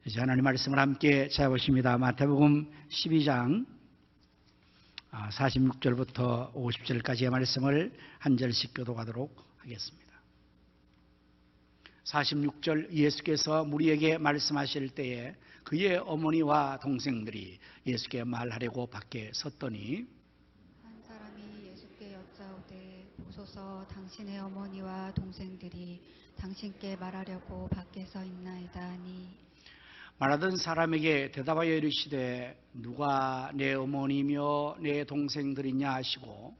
이제 하나님 말씀을 함께 찾아보십니다. 마태복음 12장 46절부터 50절까지의 말씀을 한 절씩 교독하도록 하겠습니다. 46절, 예수께서 무리에게 말씀하실 때에 그의 어머니와 동생들이 예수께 말하려고 밖에 섰더니 한 사람이 예수께 여짜오되 보소서, 당신의 어머니와 동생들이 당신께 말하려고 밖에 서 있나이다 하니, 말하던 사람에게 대답하여 이르시되 누가 내 어머니며 내 동생들이냐 하시고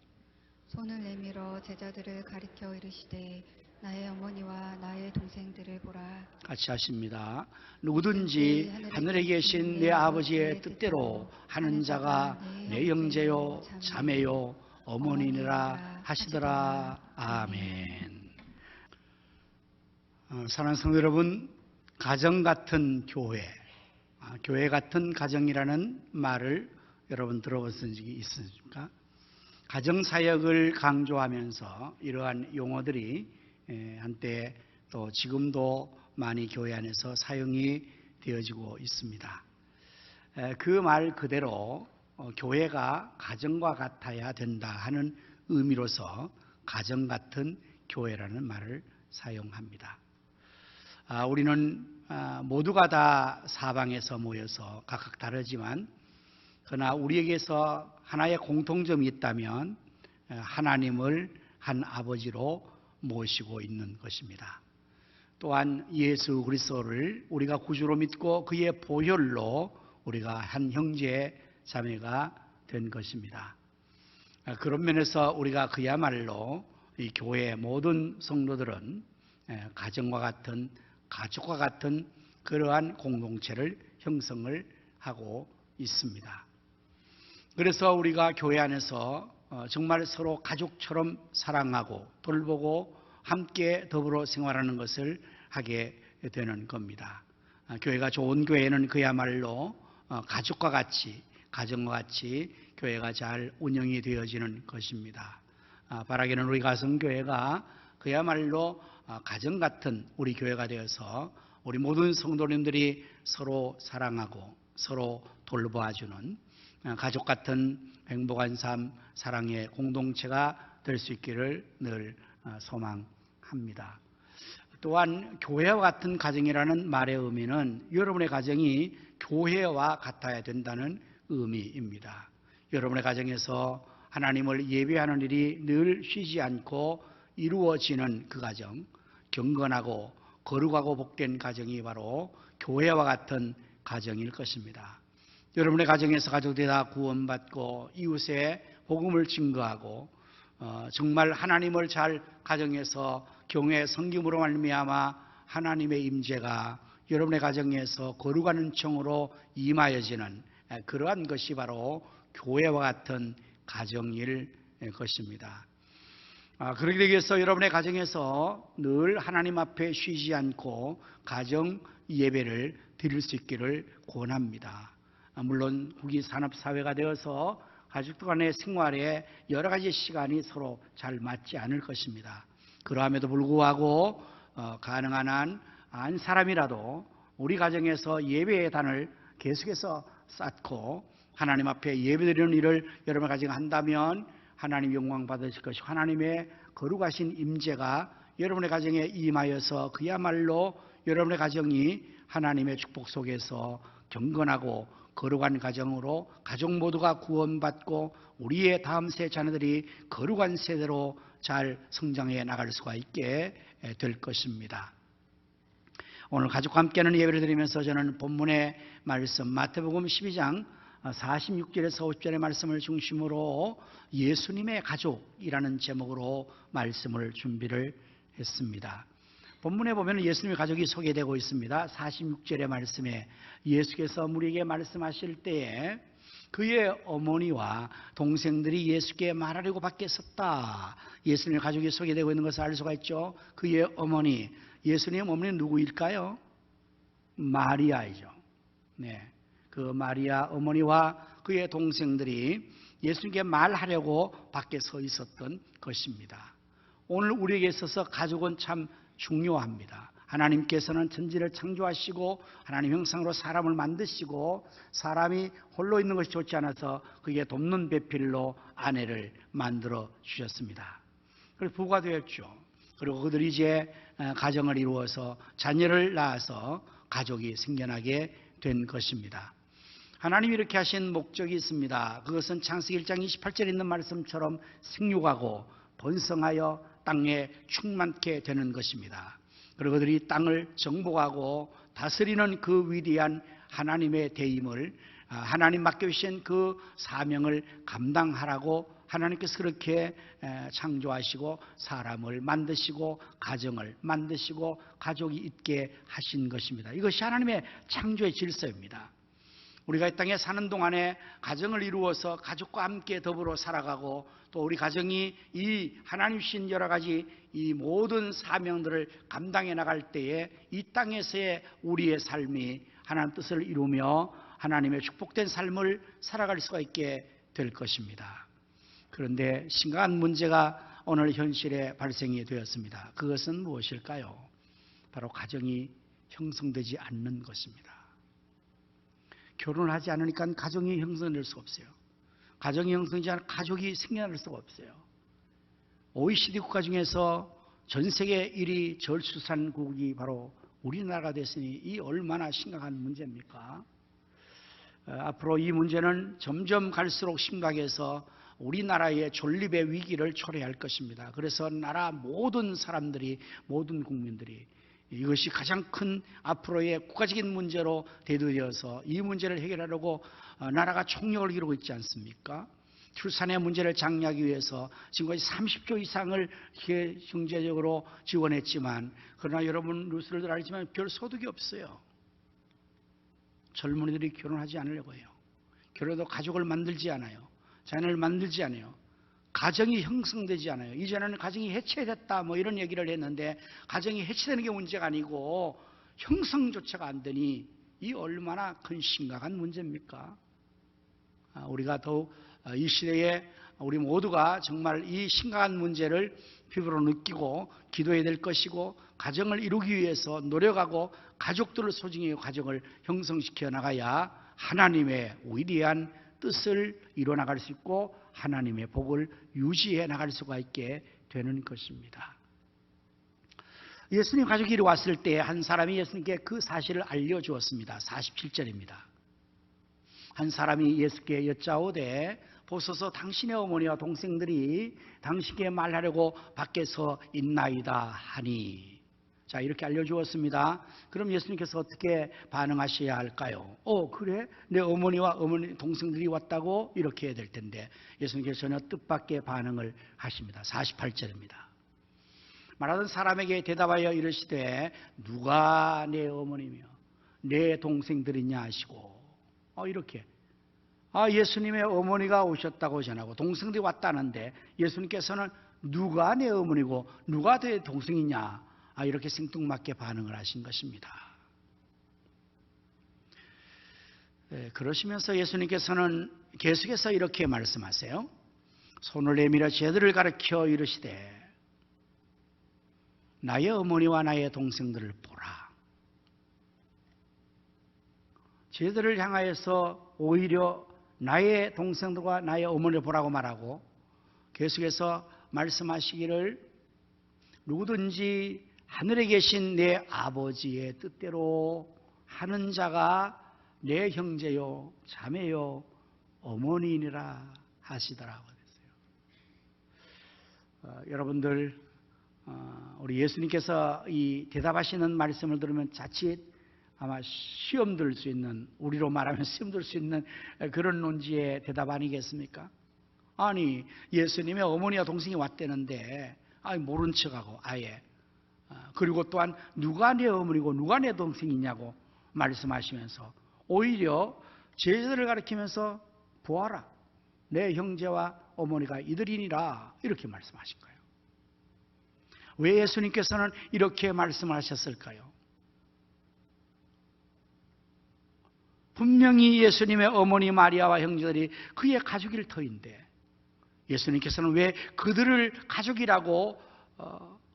손을 내밀어 제자들을 가리켜 이르시되 나의 어머니와 나의 동생들을 보라. 같이 하십니다. 누구든지 하늘에 계신 내 아버지의 뜻대로 하는 자가 내 형제요 자매요 어머니니라 하시더라. 아멘. 사랑하는 성도 여러분, 가정 같은 교회, 교회 같은 가정이라는 말을 여러분 들어보신 적이 있으십니까? 가정사역을 강조하면서 이러한 용어들이 한때 또 지금도 많이 교회 안에서 사용이 되어지고 있습니다. 그 말 그대로 교회가 가정과 같아야 된다 하는 의미로서 가정 같은 교회라는 말을 사용합니다. 우리는 모두가 다 사방에서 모여서 각각 다르지만 그러나 우리에게서 하나의 공통점이 있다면 하나님을 한 아버지로 모시고 있는 것입니다. 또한 예수 그리스도를 우리가 구주로 믿고 그의 보혈로 우리가 한 형제 자매가 된 것입니다. 그런 면에서 우리가 그야말로 이 교회의 모든 성도들은 가정과 같은 가족과 같은 그러한 공동체를 형성을 하고 있습니다. 그래서 우리가 교회 안에서 정말 서로 가족처럼 사랑하고 돌보고 함께 더불어 생활하는 것을 하게 되는 겁니다. 교회가 좋은 교회는 그야말로 가족과 같이, 가정과 같이 교회가 잘 운영이 되어지는 것입니다. 바라기는 우리 가성교회가 그야말로 가정 같은 우리 교회가 되어서 우리 모든 성도님들이 서로 사랑하고 서로 돌봐주는 가족 같은 행복한 삶, 사랑의 공동체가 될 수 있기를 늘 소망합니다. 또한 교회와 같은 가정이라는 말의 의미는 여러분의 가정이 교회와 같아야 된다는 의미입니다. 여러분의 가정에서 하나님을 예배하는 일이 늘 쉬지 않고 이루어지는 그 가정, 경건하고 거룩하고 복된 가정이 바로 교회와 같은 가정일 것입니다. 여러분의 가정에서 가족들이 다 구원받고 이웃에 복음을 증거하고 정말 하나님을 잘 가정에서 경외 성김으로 말미암아 하나님의 임재가 여러분의 가정에서 거룩한 은총으로 임하여지는 그러한 것이 바로 교회와 같은 가정일 것입니다. 그렇게 되기 위해서 여러분의 가정에서 늘 하나님 앞에 쉬지 않고 가정 예배를 드릴 수 있기를 권합니다. 물론 국위 산업사회가 되어서 가족들 간의 생활에 여러 가지 시간이 서로 잘 맞지 않을 것입니다. 그러함에도 불구하고 가능한 한 사람이라도 우리 가정에서 예배의 단을 계속해서 쌓고 하나님 앞에 예배드리는 일을 여러분 가정이 한다면 하나님 영광 받으실 것이고 하나님의 거룩하신 임재가 여러분의 가정에 임하여서 그야말로 여러분의 가정이 하나님의 축복 속에서 경건하고 거룩한 가정으로 가족 모두가 구원받고 우리의 다음 세 자녀들이 거룩한 세대로 잘 성장해 나갈 수가 있게 될 것입니다. 오늘 가족과 함께하는 예배를 드리면서 저는 본문의 말씀 마태복음 12장 46절에서 50절의 말씀을 중심으로 예수님의 가족이라는 제목으로 말씀을 준비를 했습니다. 본문에 보면 예수님의 가족이 소개되고 있습니다. 46절의 말씀에 예수께서 무리에게 말씀하실 때에 그의 어머니와 동생들이 예수께 말하려고 밖에 섰다. 예수님의 가족이 소개되고 있는 것을 알 수가 있죠. 그의 어머니, 예수님의 어머니는 누구일까요? 마리아이죠. 네, 그 마리아 어머니와 그의 동생들이 예수님께 말하려고 밖에 서 있었던 것입니다. 오늘 우리에게 있어서 가족은 참 중요합니다. 하나님께서는 천지를 창조하시고 하나님 형상으로 사람을 만드시고 사람이 홀로 있는 것이 좋지 않아서 그게 돕는 배필로 아내를 만들어 주셨습니다. 그래서 부부가 되었죠. 그리고 그들이 이제 가정을 이루어서 자녀를 낳아서 가족이 생겨나게 된 것입니다. 하나님이 이렇게 하신 목적이 있습니다. 그것은 창세기 1장 28절에 있는 말씀처럼 생육하고 번성하여 땅에 충만케 되는 것입니다. 그리고 그들이 땅을 정복하고 다스리는 그 위대한 하나님의 대임을, 하나님 맡겨주신 그 사명을 감당하라고 하나님께서 그렇게 창조하시고 사람을 만드시고 가정을 만드시고 가족이 있게 하신 것입니다. 이것이 하나님의 창조의 질서입니다. 우리가 이 땅에 사는 동안에 가정을 이루어서 가족과 함께 더불어 살아가고 또 우리 가정이 이 하나님 주신 여러 가지 이 모든 사명들을 감당해 나갈 때에 이 땅에서의 우리의 삶이 하나님 뜻을 이루며 하나님의 축복된 삶을 살아갈 수가 있게 될 것입니다. 그런데 심각한 문제가 오늘 현실에 발생이 되었습니다. 그것은 무엇일까요? 바로 가정이 형성되지 않는 것입니다. 결혼을 하지 않으니까 가정이 형성될 수가 없어요. 가정이 형성되지 않으면 가족이 생겨날 수가 없어요. OECD 국가 중에서 전 세계 1위 저출산국이 바로 우리나라가 됐으니 이 얼마나 심각한 문제입니까? 앞으로 이 문제는 점점 갈수록 심각해서 우리나라의 존립의 위기를 초래할 것입니다. 그래서 나라 모든 사람들이, 모든 국민들이 이것이 가장 큰 앞으로의 국가적인 문제로 대두되어서 이 문제를 해결하려고 나라가 총력을 기울이고 있지 않습니까? 출산의 문제를 장려하기 위해서 지금까지 30조 이상을 경제적으로 지원했지만, 그러나 여러분 뉴스를 알지만 별 소득이 없어요. 젊은이들이 결혼하지 않으려고 해요. 결혼도 가족을 만들지 않아요. 자녀를 만들지 않아요. 가정이 형성되지 않아요. 이전에는 가정이 해체됐다 뭐 이런 얘기를 했는데, 가정이 해체되는 게 문제가 아니고 형성조차가 안 되니 이 얼마나 큰 심각한 문제입니까? 우리가 더욱 이 시대에 우리 모두가 정말 이 심각한 문제를 피부로 느끼고 기도해야 될 것이고, 가정을 이루기 위해서 노력하고 가족들을 소중히 가정을 형성시켜 나가야 하나님의 위대한 뜻을 이뤄 나갈 수 있고 하나님의 복을 유지해 나갈 수가 있게 되는 것입니다. 예수님 가족이 이리 왔을 때 한 사람이 예수님께 그 사실을 알려주었습니다. 47절입니다. 한 사람이 예수께 여짜오되 보소서 당신의 어머니와 동생들이 당신께 말하려고 밖에서 있나이다 하니. 자, 이렇게 알려주었습니다. 그럼 예수님께서 어떻게 반응하셔야 할까요? 그래? 내 어머니와 어머니 동생들이 왔다고? 이렇게 해야 될 텐데 예수님께서 전혀 뜻밖의 반응을 하십니다. 48절입니다. 말하던 사람에게 대답하여 이르시되 누가 내 어머니며 내 동생들이냐 하시고, 이렇게 예수님의 어머니가 오셨다고 전하고 동생들이 왔다는데 예수님께서는 누가 내 어머니고 누가 내 동생이냐, 이렇게 생뚱맞게 반응을 하신 것입니다. 그러시면서 예수님께서는 계속해서 이렇게 말씀하세요. 손을 내밀어 쟤들을 가르쳐 이르시되 나의 어머니와 나의 동생들을 보라. 쟤들을 향하여서 오히려 나의 동생들과 나의 어머니를 보라고 말하고, 계속해서 말씀하시기를 누구든지 하늘에 계신 내 아버지의 뜻대로 하는 자가 내 형제요 자매요 어머니이니라 하시더라고 그랬어요. 여러분들, 우리 예수님께서 이 대답하시는 말씀을 들으면 자칫 아마 시험 들 수 있는, 우리로 말하면 시험 들 수 있는 그런 논지의 대답 아니겠습니까? 아니, 예수님의 어머니와 동생이 왔다는데 모른 척하고 아예, 그리고 또한 누가 내 어머니고 누가 내 동생이냐고 말씀하시면서 오히려 제자들을 가리키면서 보아라, 내 형제와 어머니가 이들이니라, 이렇게 말씀하신 거예요. 왜 예수님께서는 이렇게 말씀하셨을까요? 분명히 예수님의 어머니 마리아와 형제들이 그의 가족일 터인데 예수님께서는 왜 그들을 가족이라고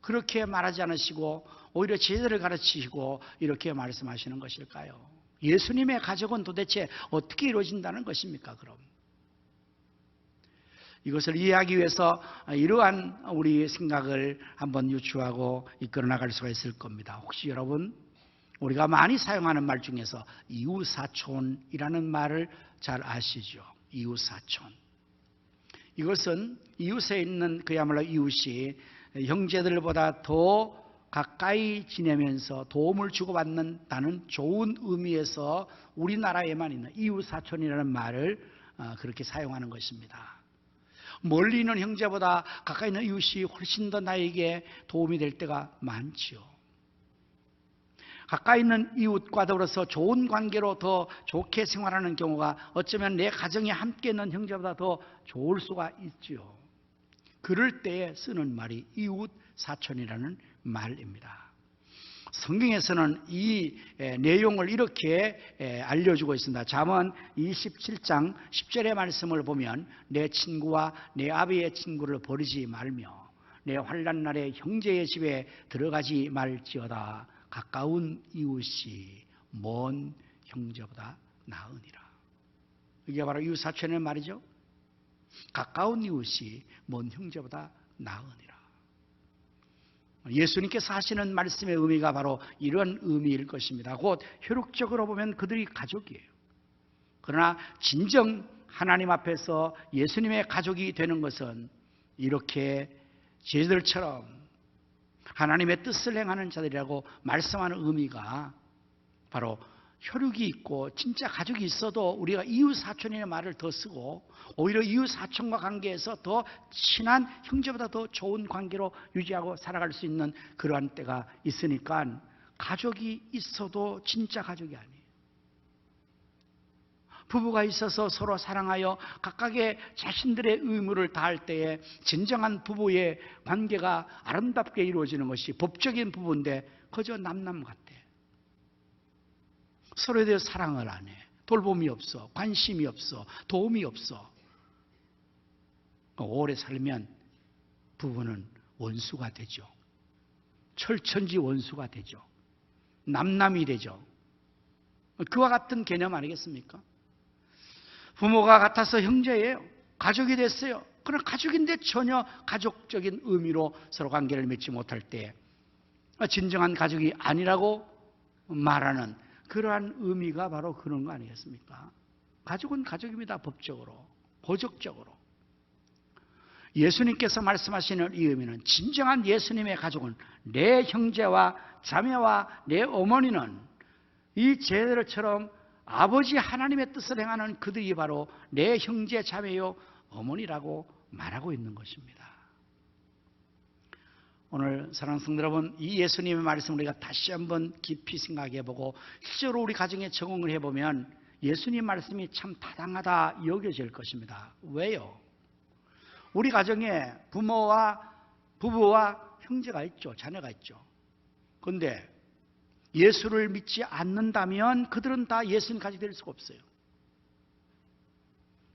그렇게 말하지 않으시고 오히려 제자를 가르치시고 이렇게 말씀하시는 것일까요? 예수님의 가족은 도대체 어떻게 이루어진다는 것입니까? 그럼 이것을 이해하기 위해서 이러한 우리 생각을 한번 유추하고 이끌어 나갈 수가 있을 겁니다. 혹시 여러분, 우리가 많이 사용하는 말 중에서 이웃사촌이라는 말을 잘 아시죠? 이웃사촌. 이것은 이웃에 있는 그야말로 이웃이 형제들보다 더 가까이 지내면서 도움을 주고받는다는 좋은 의미에서 우리나라에만 있는 이웃사촌이라는 말을 그렇게 사용하는 것입니다. 멀리 있는 형제보다 가까이 있는 이웃이 훨씬 더 나에게 도움이 될 때가 많지요. 가까이 있는 이웃과 더불어서 좋은 관계로 더 좋게 생활하는 경우가 어쩌면 내 가정에 함께 있는 형제보다 더 좋을 수가 있지요. 그럴 때에 쓰는 말이 이웃 사촌이라는 말입니다. 성경에서는 이 내용을 이렇게 알려주고 있습니다. 잠언 27장 10절의 말씀을 보면 내 친구와 내 아비의 친구를 버리지 말며 내 환난 날에 형제의 집에 들어가지 말지어다. 가까운 이웃이 먼 형제보다 나으니라. 이게 바로 이웃 사촌의 말이죠. 가까운 이웃이 먼 형제보다 나으니라. 예수님께서 하시는 말씀의 의미가 바로 이런 의미일 것입니다. 곧 혈육적으로 보면 그들이 가족이에요. 그러나 진정 하나님 앞에서 예수님의 가족이 되는 것은 이렇게 제자들처럼 하나님의 뜻을 행하는 자들이라고 말씀하는 의미가 바로 혈육이 있고 진짜 가족이 있어도 우리가 이웃사촌이라는 말을 더 쓰고 오히려 이웃사촌과 관계에서 더 친한 형제보다 더 좋은 관계로 유지하고 살아갈 수 있는 그러한 때가 있으니까 가족이 있어도 진짜 가족이 아니에요. 부부가 있어서 서로 사랑하여 각각의 자신들의 의무를 다할 때에 진정한 부부의 관계가 아름답게 이루어지는 것이 법적인 부부인데 그저 남남 같아. 서로에 대해 사랑을 안 해. 돌봄이 없어. 관심이 없어. 도움이 없어. 오래 살면 부부는 원수가 되죠. 철천지 원수가 되죠. 남남이 되죠. 그와 같은 개념 아니겠습니까? 부모가 같아서 형제예요. 가족이 됐어요. 그러나 가족인데 전혀 가족적인 의미로 서로 관계를 맺지 못할 때 진정한 가족이 아니라고 말하는 그러한 의미가 바로 그런 거 아니겠습니까? 가족은 가족입니다. 법적으로, 고적적으로. 예수님께서 말씀하시는 이 의미는 진정한 예수님의 가족은 내 형제와 자매와 내 어머니는 이 제자들처럼 아버지 하나님의 뜻을 행하는 그들이 바로 내 형제 자매요 어머니라고 말하고 있는 것입니다. 오늘 사랑하는 성도 여러분, 이 예수님의 말씀을 우리가 다시 한번 깊이 생각해보고 실제로 우리 가정에 적용을 해보면 예수님 말씀이 참 타당하다 여겨질 것입니다. 왜요? 우리 가정에 부부와 형제가 있죠. 자녀가 있죠. 그런데 예수를 믿지 않는다면 그들은 다 예수님 가족이 될 수가 없어요.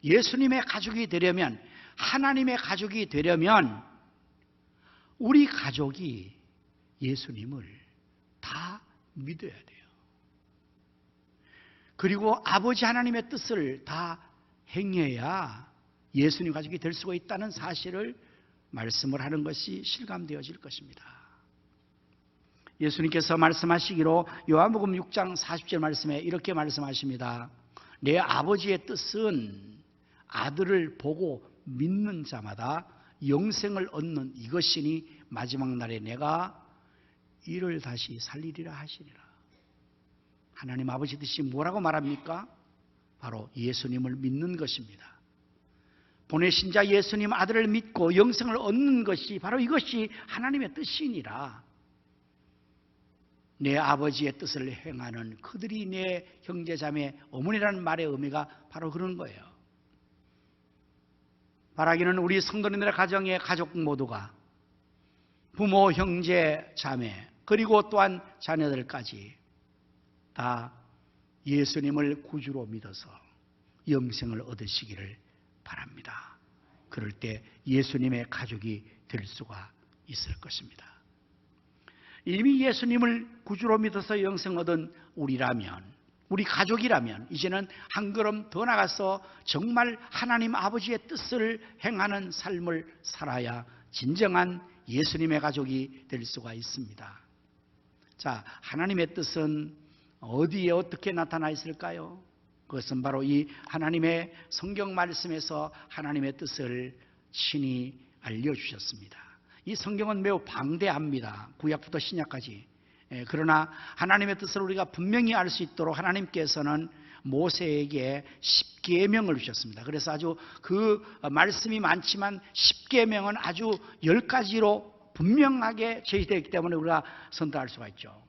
예수님의 가족이 되려면, 하나님의 가족이 되려면 우리 가족이 예수님을 다 믿어야 돼요. 그리고 아버지 하나님의 뜻을 다 행해야 예수님 가족이 될 수가 있다는 사실을 말씀을 하는 것이 실감되어질 것입니다. 예수님께서 말씀하시기로 요한복음 6장 40절 말씀에 이렇게 말씀하십니다. 내 아버지의 뜻은 아들을 보고 믿는 자마다 영생을 얻는 이것이니 마지막 날에 내가 이를 다시 살리리라 하시리라. 하나님 아버지 뜻이 뭐라고 말합니까? 바로 예수님을 믿는 것입니다. 보내신 자 예수님 아들을 믿고 영생을 얻는 것이 바로 이것이 하나님의 뜻이니라. 내 아버지의 뜻을 행하는 그들이 내 형제자매 어머니라는 말의 의미가 바로 그런 거예요. 바라기는 우리 성도님들의 가정의 가족 모두가 부모, 형제, 자매 그리고 또한 자녀들까지 다 예수님을 구주로 믿어서 영생을 얻으시기를 바랍니다. 그럴 때 예수님의 가족이 될 수가 있을 것입니다. 이미 예수님을 구주로 믿어서 영생 얻은 우리라면, 우리 가족이라면 이제는 한 걸음 더 나가서 정말 하나님 아버지의 뜻을 행하는 삶을 살아야 진정한 예수님의 가족이 될 수가 있습니다. 자, 하나님의 뜻은 어디에 어떻게 나타나 있을까요? 그것은 바로 이 하나님의 성경 말씀에서 하나님의 뜻을 친히 알려주셨습니다. 이 성경은 매우 방대합니다. 구약부터 신약까지. 그러나 하나님의 뜻을 우리가 분명히 알 수 있도록 하나님께서는 모세에게 10계명을 주셨습니다. 그래서 아주 그 말씀이 많지만 10계명은 아주 10가지로 분명하게 제시되기 때문에 우리가 선택할 수가 있죠.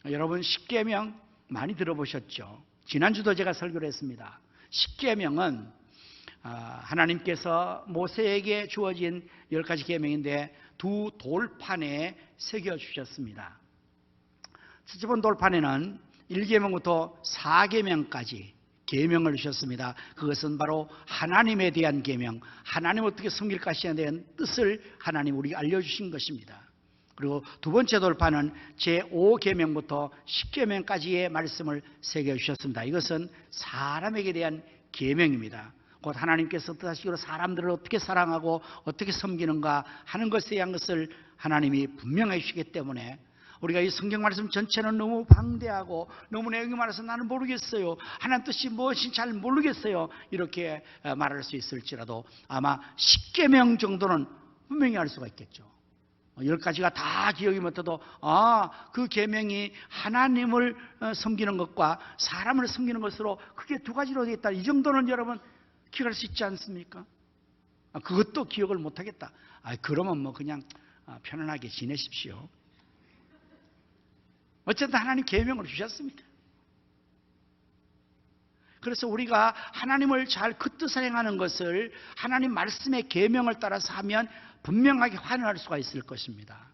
여러분 10계명 많이 들어보셨죠? 지난주도 제가 설교를 했습니다. 10계명은 하나님께서 모세에게 주어진 10가지 계명인데 두 돌판에 새겨주셨습니다. 첫째 번 돌판에는 1계명부터 4계명까지 계명을 주셨습니다. 그것은 바로 하나님에 대한 계명, 하나님을 어떻게 섬길 것이냐에 대한 뜻을 하나님 우리가 알려주신 것입니다. 그리고 두 번째 돌파는 제5계명부터 10계명까지의 말씀을 새겨주셨습니다. 이것은 사람에게 대한 계명입니다. 곧 하나님께서 뜻하시기로 사람들을 어떻게 사랑하고 어떻게 섬기는가 하는 것에 대한 것을 하나님이 분명해 주시기 때문에 우리가 이 성경 말씀 전체는 너무 방대하고 너무 내용이 많아서 나는 모르겠어요, 하나님 뜻이 무엇인지 잘 모르겠어요, 이렇게 말할 수 있을지라도 아마 10계명 정도는 분명히 알 수가 있겠죠. 10가지가 다 기억이 못해도 그 계명이 하나님을 섬기는 것과 사람을 섬기는 것으로 크게 두 가지로 되어 있다, 이 정도는 여러분 기억할 수 있지 않습니까? 그것도 기억을 못하겠다, 그러면 뭐 그냥 편안하게 지내십시오. 어쨌든 하나님 계명을 주셨습니다. 그래서 우리가 하나님을 잘 그 뜻을 행하는 것을 하나님 말씀의 계명을 따라서 하면 분명하게 확인할 수가 있을 것입니다.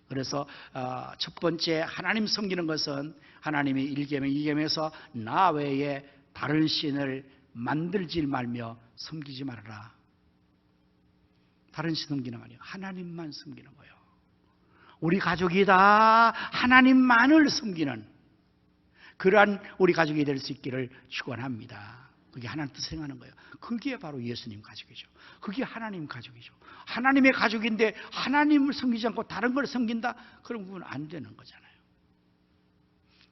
그래서 첫 번째 하나님 섬기는 것은 하나님이 1계명, 2계명에서 나 외에 다른 신을 만들지 말며 섬기지 말아라. 다른 신 섬기는 거 아니에요. 하나님만 섬기는 거예요. 우리 가족이 다 하나님만을 섬기는 그러한 우리 가족이 될 수 있기를 축원합니다. 그게 하나님 뜻을 행하는 거예요. 그게 바로 예수님 가족이죠. 그게 하나님 가족이죠. 하나님의 가족인데 하나님을 섬기지 않고 다른 걸 섬긴다? 그럼 그건 안 되는 거잖아요.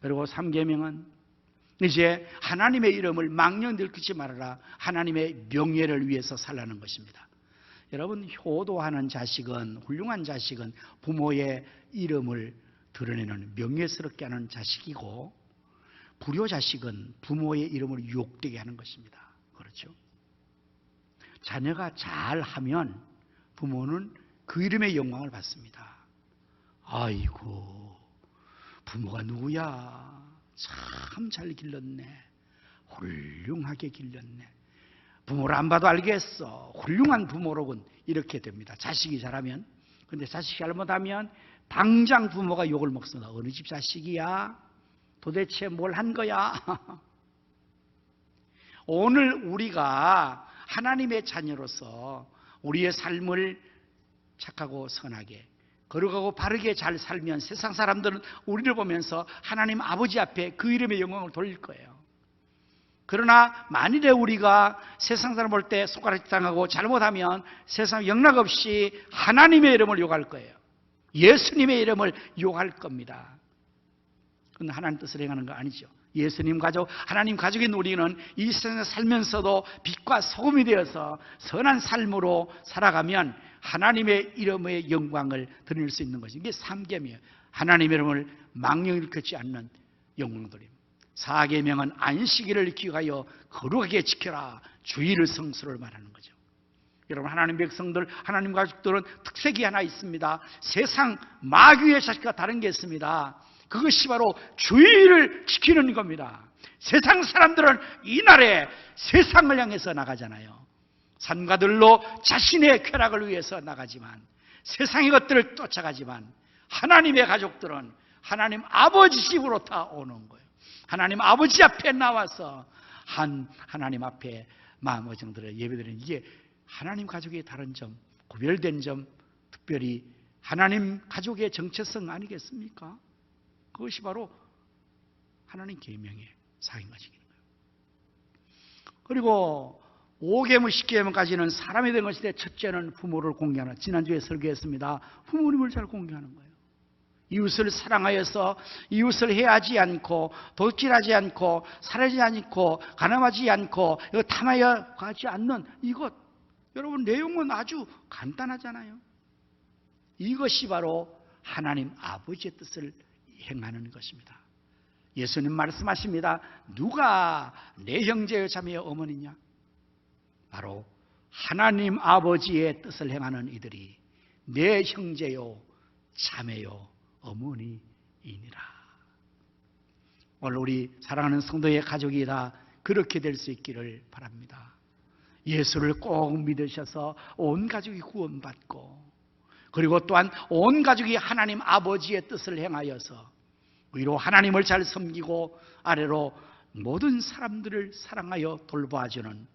그리고 3계명은 이제 하나님의 이름을 망령 들키지 말아라. 하나님의 명예를 위해서 살라는 것입니다. 여러분, 효도하는 자식은, 훌륭한 자식은 부모의 이름을 드러내는 명예스럽게 하는 자식이고, 불효자식은 부모의 이름을 욕되게 하는 것입니다. 그렇죠? 자녀가 잘하면 부모는 그 이름의 영광을 받습니다. 아이고, 부모가 누구야? 참 잘 길렀네. 훌륭하게 길렀네. 부모를 안 봐도 알겠어. 훌륭한 부모로군. 이렇게 됩니다. 자식이 잘하면. 근데 자식이 잘못하면 당장 부모가 욕을 먹습니다. 어느 집 자식이야? 도대체 뭘 한 거야? 오늘 우리가 하나님의 자녀로서 우리의 삶을 착하고 선하게 거룩하고 바르게 잘 살면 세상 사람들은 우리를 보면서 하나님 아버지 앞에 그 이름의 영광을 돌릴 거예요. 그러나 만일에 우리가 세상 사람 볼 때 손가락 당하고 잘못하면 세상 영락 없이 하나님의 이름을 욕할 거예요. 예수님의 이름을 욕할 겁니다. 그건 하나님 뜻을 행하는 거 아니죠. 예수님 가족, 하나님 가족인 우리는 이 세상에 살면서도 빛과 소금이 되어서 선한 삶으로 살아가면 하나님의 이름의 영광을 드릴 수 있는 것이 이게 3계명이에요. 하나님의 이름을 망령 일컫지 않는 영광 드림. 4계명은 안식일을 기억하여 거룩하게 지켜라. 주일을 성수를 말하는 거죠. 여러분, 하나님 백성들, 하나님 가족들은 특색이 하나 있습니다. 세상 마귀의 자식과 다른 게 있습니다. 그것이 바로 주의를 지키는 겁니다. 세상 사람들은 이날에 세상을 향해서 나가잖아요. 산과들로 자신의 쾌락을 위해서 나가지만, 세상의 것들을 쫓아가지만, 하나님의 가족들은 하나님 아버지 집으로 다 오는 거예요. 하나님 아버지 앞에 나와서 하나님 앞에 마음의 정들을 예배드리는, 이게 하나님 가족의 다른 점, 구별된 점, 특별히 하나님 가족의 정체성 아니겠습니까? 그것이 바로 하나님 계명의 사인 것이기는 거예요. 그리고 5계명, 10계명까지는 사람이 된 것인데 첫째는 부모를 공경하는, 지난주에 설교했습니다. 부모님을 잘 공경하는 거예요. 이웃을 사랑하여서 이웃을 해하지 않고 도둑질하지 않고 살하지 않고 가늠하지 않고 이거 탐하여 가지 않는 이것, 여러분 내용은 아주 간단하잖아요. 이것이 바로 하나님 아버지의 뜻을 행하는 것입니다. 예수님 말씀하십니다. 누가 내 형제여 자매여 어머니냐? 바로 하나님 아버지의 뜻을 행하는 이들이 내 형제요 자매요 어머니이니라. 오늘 우리 사랑하는 성도의 가족이 다 그렇게 될 수 있기를 바랍니다. 예수를 꼭 믿으셔서 온 가족이 구원받고, 그리고 또한 온 가족이 하나님 아버지의 뜻을 행하여서 위로 하나님을 잘 섬기고 아래로 모든 사람들을 사랑하여 돌봐주는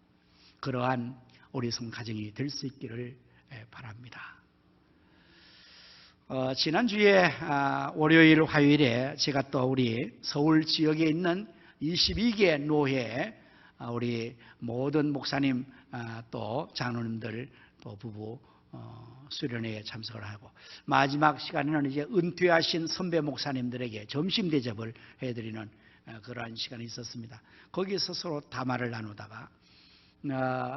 그러한 우리 성가정이 될 수 있기를 바랍니다. 지난주에 월요일, 화요일에 제가 또 우리 서울 지역에 있는 22개 노회 우리 모든 목사님 또 장로님들 또 부부 수련회에 참석을 하고, 마지막 시간에는 이제 은퇴하신 선배 목사님들에게 점심 대접을 해드리는 그러한 시간이 있었습니다. 거기서 서로 담화를 나누다가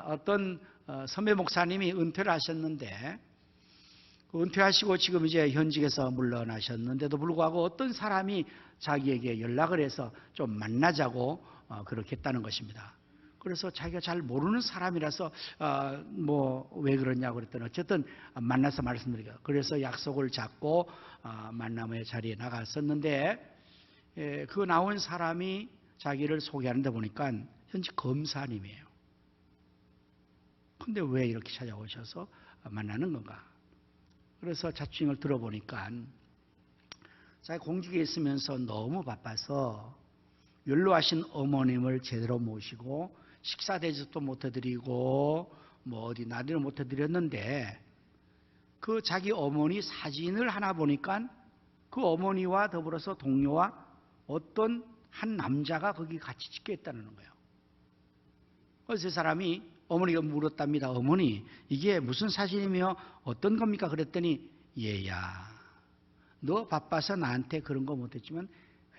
어떤 선배 목사님이 은퇴를 하셨는데, 은퇴하시고 지금 이제 현직에서 물러나셨는데도 불구하고 어떤 사람이 자기에게 연락을 해서 좀 만나자고 그렇게 했다는 것입니다. 그래서 자기가 잘 모르는 사람이라서 뭐 왜 그러냐고 그랬더니 어쨌든 만나서 말씀드리고, 그래서 약속을 잡고 만남의 자리에 나갔었는데, 그 나온 사람이 자기를 소개하는데 보니까 현직 검사님이에요. 근데 왜 이렇게 찾아오셔서 만나는 건가? 그래서 자취행을 들어보니까 자기 공직에 있으면서 너무 바빠서 연로하신 어머님을 제대로 모시고 식사 대접도 못 해드리고 뭐 어디 나들이를 못 해드렸는데, 그 자기 어머니 사진을 하나 보니까 그 어머니와 더불어서 동료와 어떤 한 남자가 거기 같이 찍혀 있다는 거예요. 그래서 그 사람이 어머니가 물었답니다. 어머니, 이게 무슨 사진이며 어떤 겁니까? 그랬더니, 얘야, 너 바빠서 나한테 그런 거 못했지만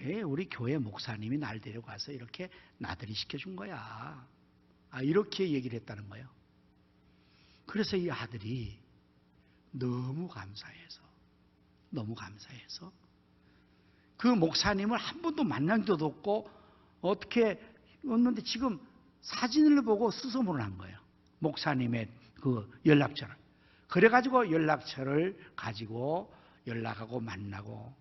왜 우리 교회 목사님이 날 데려가서 이렇게 나들이 시켜준 거야. 이렇게 얘기를 했다는 거예요. 그래서 이 아들이 너무 감사해서 그 목사님을 한 번도 만난 적도 없고 어떻게 없는데 지금 사진을 보고 수소문을 한 거예요. 목사님의 그 연락처를. 그래가지고 연락처를 가지고 연락하고 만나고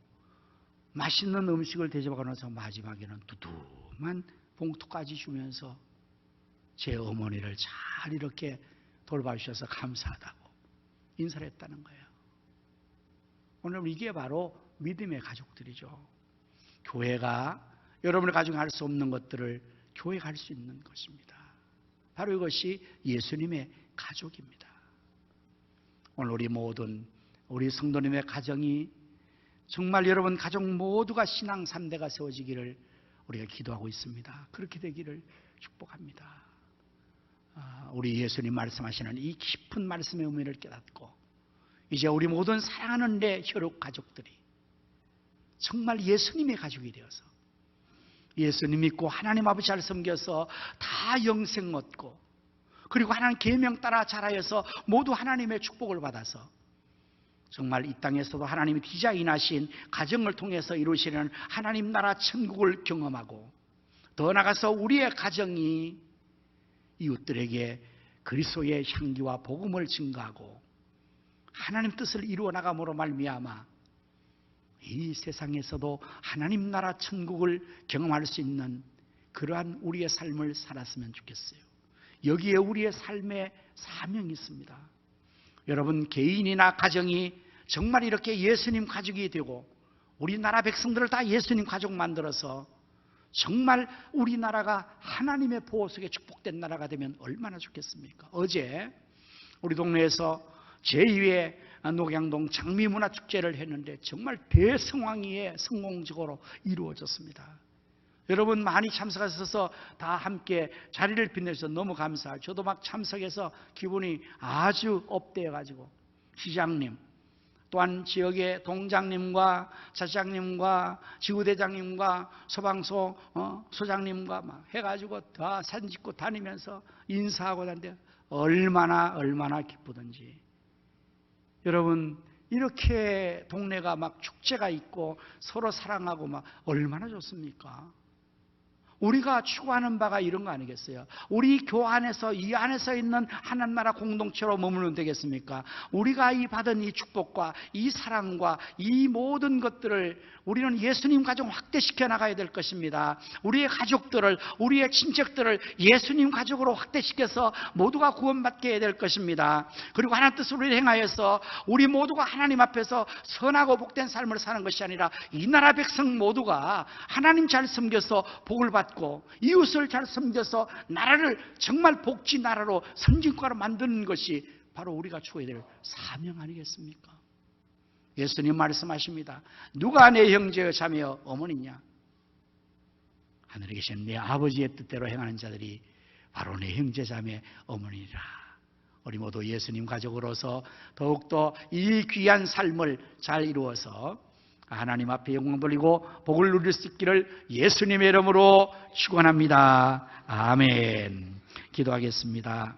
맛있는 음식을 대접하고 나서 마지막에는 두툼한 봉투까지 주면서 제 어머니를 잘 이렇게 돌봐주셔서 감사하다고 인사를 했다는 거예요. 오늘 이게 바로 믿음의 가족들이죠. 교회가 여러분의 가족이 할 수 없는 것들을 교회가 할 수 있는 것입니다. 바로 이것이 예수님의 가족입니다. 오늘 우리 모든 우리 성도님의 가정이 정말 여러분 가족 모두가 신앙 3대가 세워지기를 우리가 기도하고 있습니다. 그렇게 되기를 축복합니다. 우리 예수님 말씀하시는 이 깊은 말씀의 의미를 깨닫고 이제 우리 모든 사랑하는 내 혈육 가족들이 정말 예수님의 가족이 되어서 예수님 믿고 하나님 아버지를 섬겨서 다 영생 얻고, 그리고 하나님 계명 따라 자라여서 모두 하나님의 축복을 받아서 정말 이 땅에서도 하나님이 디자인하신 가정을 통해서 이루시는 하나님 나라 천국을 경험하고, 더 나아가서 우리의 가정이 이웃들에게 그리스도의 향기와 복음을 증거하고 하나님 뜻을 이루어 나감으로 말미암아 이 세상에서도 하나님 나라 천국을 경험할 수 있는 그러한 우리의 삶을 살았으면 좋겠어요. 여기에 우리의 삶의 사명이 있습니다. 여러분 개인이나 가정이 정말 이렇게 예수님 가족이 되고 우리나라 백성들을 다 예수님 가족 만들어서 정말 우리나라가 하나님의 보호 속에 축복된 나라가 되면 얼마나 좋겠습니까? 어제 우리 동네에서 제2회 녹양동 장미문화축제를 했는데 정말 대성황리에 성공적으로 이루어졌습니다. 여러분 많이 참석하셔서 다 함께 자리를 빛내셔서 너무 감사해요. 저도 막 참석해서 기분이 아주 업되어가지고 시장님, 또한 지역의 동장님과 차장님과 지구대장님과 소방서 소장님과 막 해가지고 다 사진 찍고 다니면서 인사하고 다니는데 얼마나 기쁘던지. 여러분 이렇게 동네가 막 축제가 있고 서로 사랑하고 막 얼마나 좋습니까? 우리가 추구하는 바가 이런 거 아니겠어요? 우리 교 안에서 이 안에서 있는 하나님 나라 공동체로 머물면 되겠습니까? 우리가 이 받은 이 축복과 이 사랑과 이 모든 것들을 우리는 예수님 가정 확대시켜 나가야 될 것입니다. 우리의 가족들을, 우리의 친척들을 예수님 가족으로 확대시켜서 모두가 구원받게 해야 될 것입니다. 그리고 하나님 뜻을 행하여서 우리 모두가 하나님 앞에서 선하고 복된 삶을 사는 것이 아니라 이 나라 백성 모두가 하나님 잘 섬겨서 복을 받고 이웃을 잘 섬겨서 나라를 정말 복지 나라로 선진국가로 만드는 것이 바로 우리가 추구해야 될 사명 아니겠습니까? 예수님 말씀하십니다. 누가 내 형제여 자매여 어머니냐? 하늘에 계신 내 아버지의 뜻대로 행하는 자들이 바로 내 형제 자매 어머니라. 우리 모두 예수님 가족으로서 더욱더 이 귀한 삶을 잘 이루어서 하나님 앞에 영광 돌리고 복을 누릴 수 있기를 예수님의 이름으로 축원합니다. 아멘. 기도하겠습니다.